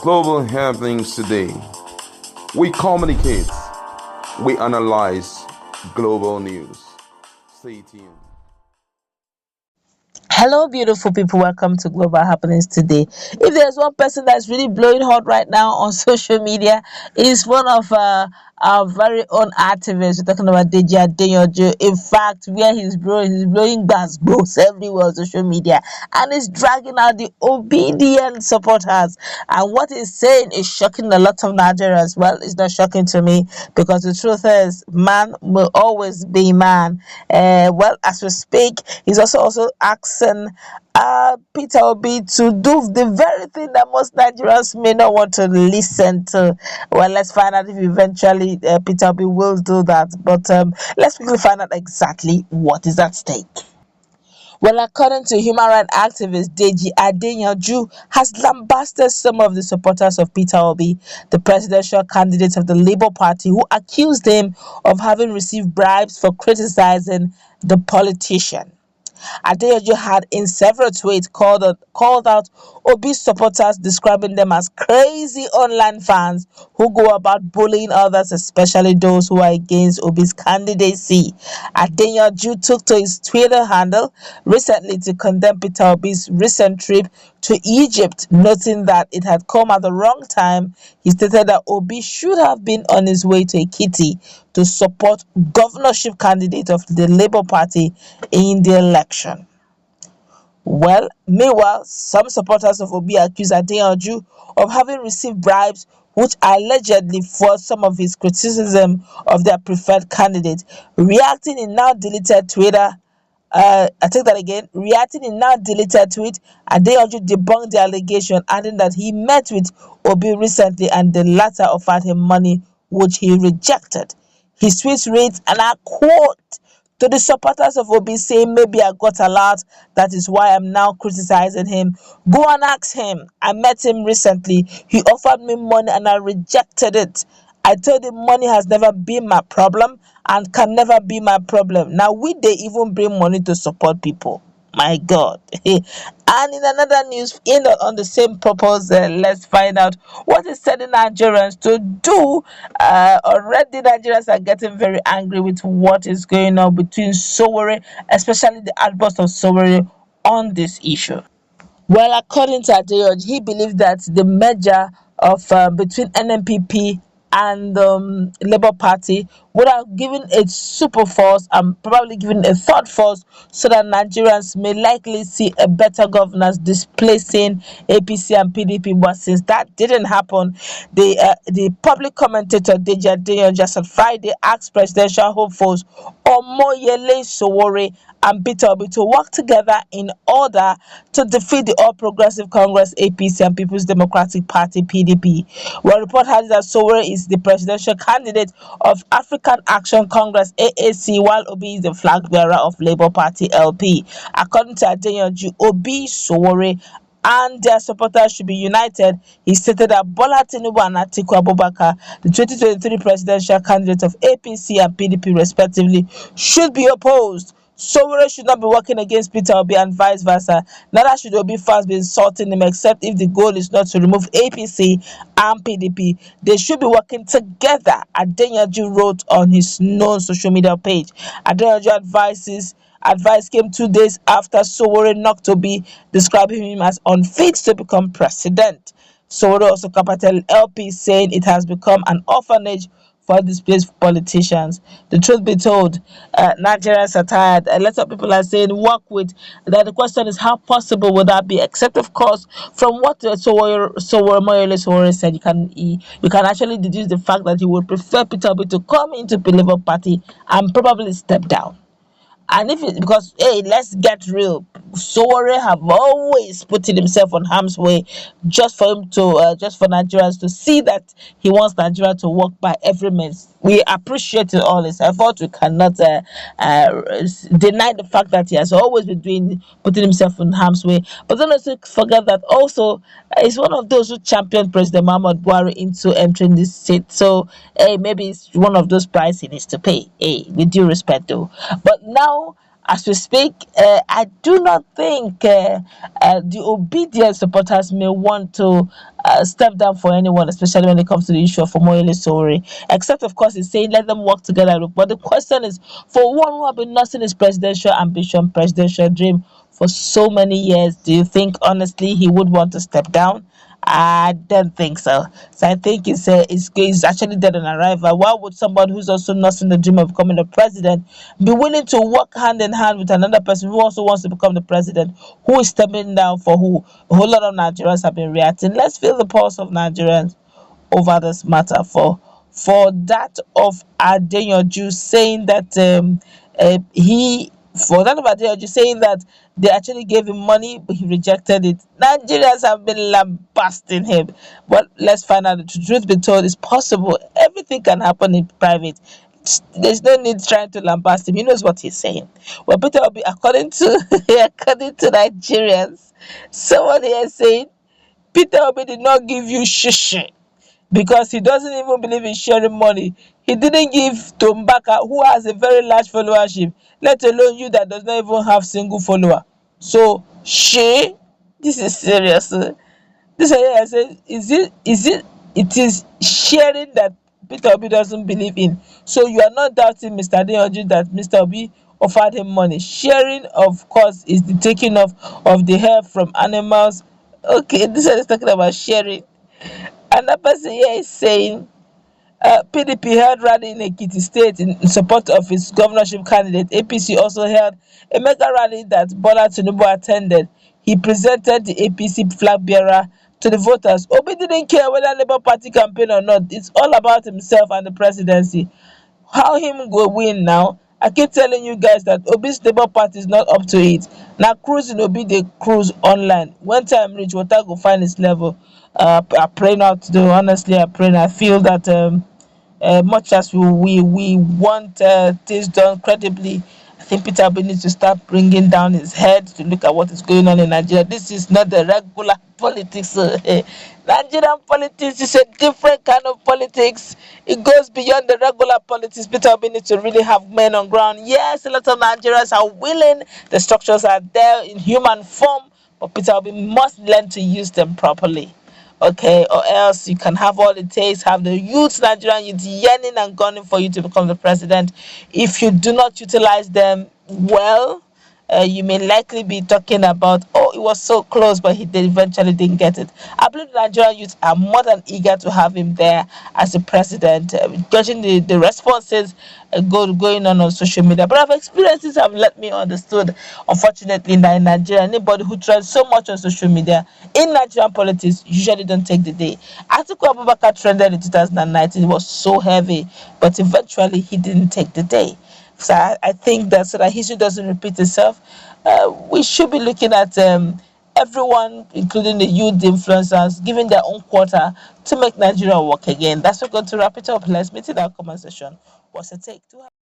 Global happenings today. We communicate, we analyze global news. Stay tuned. Hello, beautiful people. Welcome to Global Happenings today. If there's one person that's really blowing hot right now on social media, is one of our very own activists. We're talking about Deji Adeyanju. In fact, where he's blowing gas blows everywhere on social media, and he's dragging out the obedient supporters. And what he's saying is shocking a lot of Nigerians. Well, it's not shocking to me because the truth is, man will always be man. Well, as we speak, he's also asking Peter Obi to do the very thing that most Nigerians may not want to listen to. Well, let's find out if eventually Peter Obi will do that. But let's quickly find out exactly what is at stake. Well, according to human rights activist Deji, Adeyanju has lambasted some of the supporters of Peter Obi, the presidential candidate of the Labour Party, who accused him of having received bribes for criticizing the politician. Adeyanju had in several tweets called out Obi's supporters, describing them as crazy online fans who go about bullying others, especially those who are against Obi's candidacy. Adeyanju took to his Twitter handle recently to condemn Peter Obi's recent trip to Egypt, noting that it had come at the wrong time. He stated that Obi should have been on his way to Ekiti to support governorship candidate of the Labour Party in the election. Well, meanwhile, some supporters of Obi accuse Adeyanju of having received bribes which allegedly fueled some of his criticism of their preferred candidate. Reacting in now deleted Twitter, I take that again. Reacting in now deleted tweet, Adeyanju debunked the allegation, adding that he met with Obi recently and the latter offered him money, which he rejected. His tweet reads, and I quote, to the supporters of Obi saying maybe I got a lot, that is why I'm now criticizing him. Go and ask him. I met him recently. He offered me money and I rejected it. I told him money has never been my problem and can never be my problem. Now they even bring money to support people. My God. And in another news, on the same purpose, let's find out what is telling Nigerians to do. Already Nigerians are getting very angry with what is going on between Sowore, especially the outburst of Sowore on this issue. Well, according to Adeyanju, he believes that the merger of between NNPP and Labour Party would have given a super force and probably given a third force so that Nigerians may likely see a better governance displacing APC and PDP. But since that didn't happen, the public commentator Deji Adeyanju just on Friday asked presidential hopefuls Omoyele Sowore and Peter Obi to work together in order to defeat the All Progressive Congress APC and People's Democratic Party PDP. Well, report has that Sowore is the presidential candidate of African Action Congress AAC, while Obi is the flag bearer of Labour Party LP. According to Adeyanju, Obi, Sowore and their supporters should be united. He stated that Bola Tinubu and Atiku Abubakar, the 2023 presidential candidate of APC and PDP respectively, should be opposed. Sowore should not be working against Peter Obi and vice versa. Neither should Obi fast be insulting him except if the goal is not to remove APC and PDP. They should be working together, Adeyanju wrote on his known social media page. Adeyanju advice came 2 days after Sowore knocked Obi, describing him as unfit to become president. Sowore also capital LP, saying it has become an orphanage for displaced politicians. The truth be told, Nigerians are tired. A lot of people are saying work with that. The question is how possible would that be? Except of course, from what Sowore said, you can actually deduce the fact that he would prefer Peter Obi to come into the Labour Party and probably step down. And if it because hey, let's get real, Sowore have always put himself on harm's way just for him to just for Nigerians to see that he wants Nigeria to work by every means. We appreciate all his effort. We cannot deny the fact that he has always been putting himself in harm's way. But don't also forget that also he's one of those who championed President Muhammad Buhari into entering this seat. So hey, maybe it's one of those prices he needs to pay. Hey, with due respect though. But now as we speak, I do not think the obedient supporters may want to step down for anyone, especially when it comes to the issue of Omoyele Sowore. Except, of course, he's saying let them work together. But the question is, for one who have been nursing his presidential ambition, presidential dream for so many years, do you think honestly he would want to step down? I don't think so. So I think it's actually dead on arrival. Why would someone who's also nursing the dream of becoming a president be willing to work hand in hand with another person who also wants to become the president? Who is stepping down for who? A whole lot of Nigerians have been reacting. Let's feel the pulse of Nigerians over this matter. For that of Adeyanju saying that he for that of Adeyanju saying that they actually gave him money but he rejected it. Nigerians have been lambasting him, but let's find out the truth be told is possible. Everything can happen in private. There's no need trying to lambast him. He knows what he's saying. Well, Peter Obi, according to according to Nigerians, someone here saying Peter Obi did not give you shishi because he doesn't even believe in sharing money. He didn't give to Mbaka, who has a very large followership, let alone you that does not even have single follower. So this is serious. This I say, it is sharing that Peter Obi doesn't believe in. So you are not doubting Mr. Adeyanju that Mr. Obi offered him money. Sharing, of course, is the taking of the hair from animals. Okay, this one is talking about sharing. Another person here is saying PDP held rally in Ekiti State in support of its governorship candidate. APC also held a mega rally that Bola Tinubu attended. He presented the APC flag bearer to the voters. Obi didn't care whether Labour Party campaign or not. It's all about himself and the presidency. How him go win now? I keep telling you guys that Obi's Labour Party is not up to it. Now cruising Obi dey cruise online. When time reach, water go find its level. I pray not to do. Honestly, I pray. I feel that much as we want things done credibly, I think Peter Obi needs to start bringing down his head to look at what is going on in Nigeria. This is not the regular politics. Nigerian politics is a different kind of politics. It goes beyond the regular politics. Peter Obi needs to really have men on ground. Yes, a lot of Nigerians are willing. The structures are there in human form, but Peter Obi must learn to use them properly. Okay, or else you can have all it takes, have the youth, Nigerian youth yearning and gunning for you to become the president. If you do not utilize them well, you may likely be talking about, oh, it was so close, but he did eventually didn't get it. I believe the Nigerian youth are more than eager to have him there as a president, judging the responses going on social media. But our experiences have let me understood, unfortunately, that in Nigeria, anybody who tries so much on social media in Nigerian politics usually don't take the day. Atiku Abubakar trended in 2019, it was so heavy, but eventually he didn't take the day. So I think that so that history doesn't repeat itself, we should be looking at everyone, including the youth, the influencers, giving their own quota to make Nigeria work again. That's what we're going to wrap it up. Let's meet in our comment section. What's the take?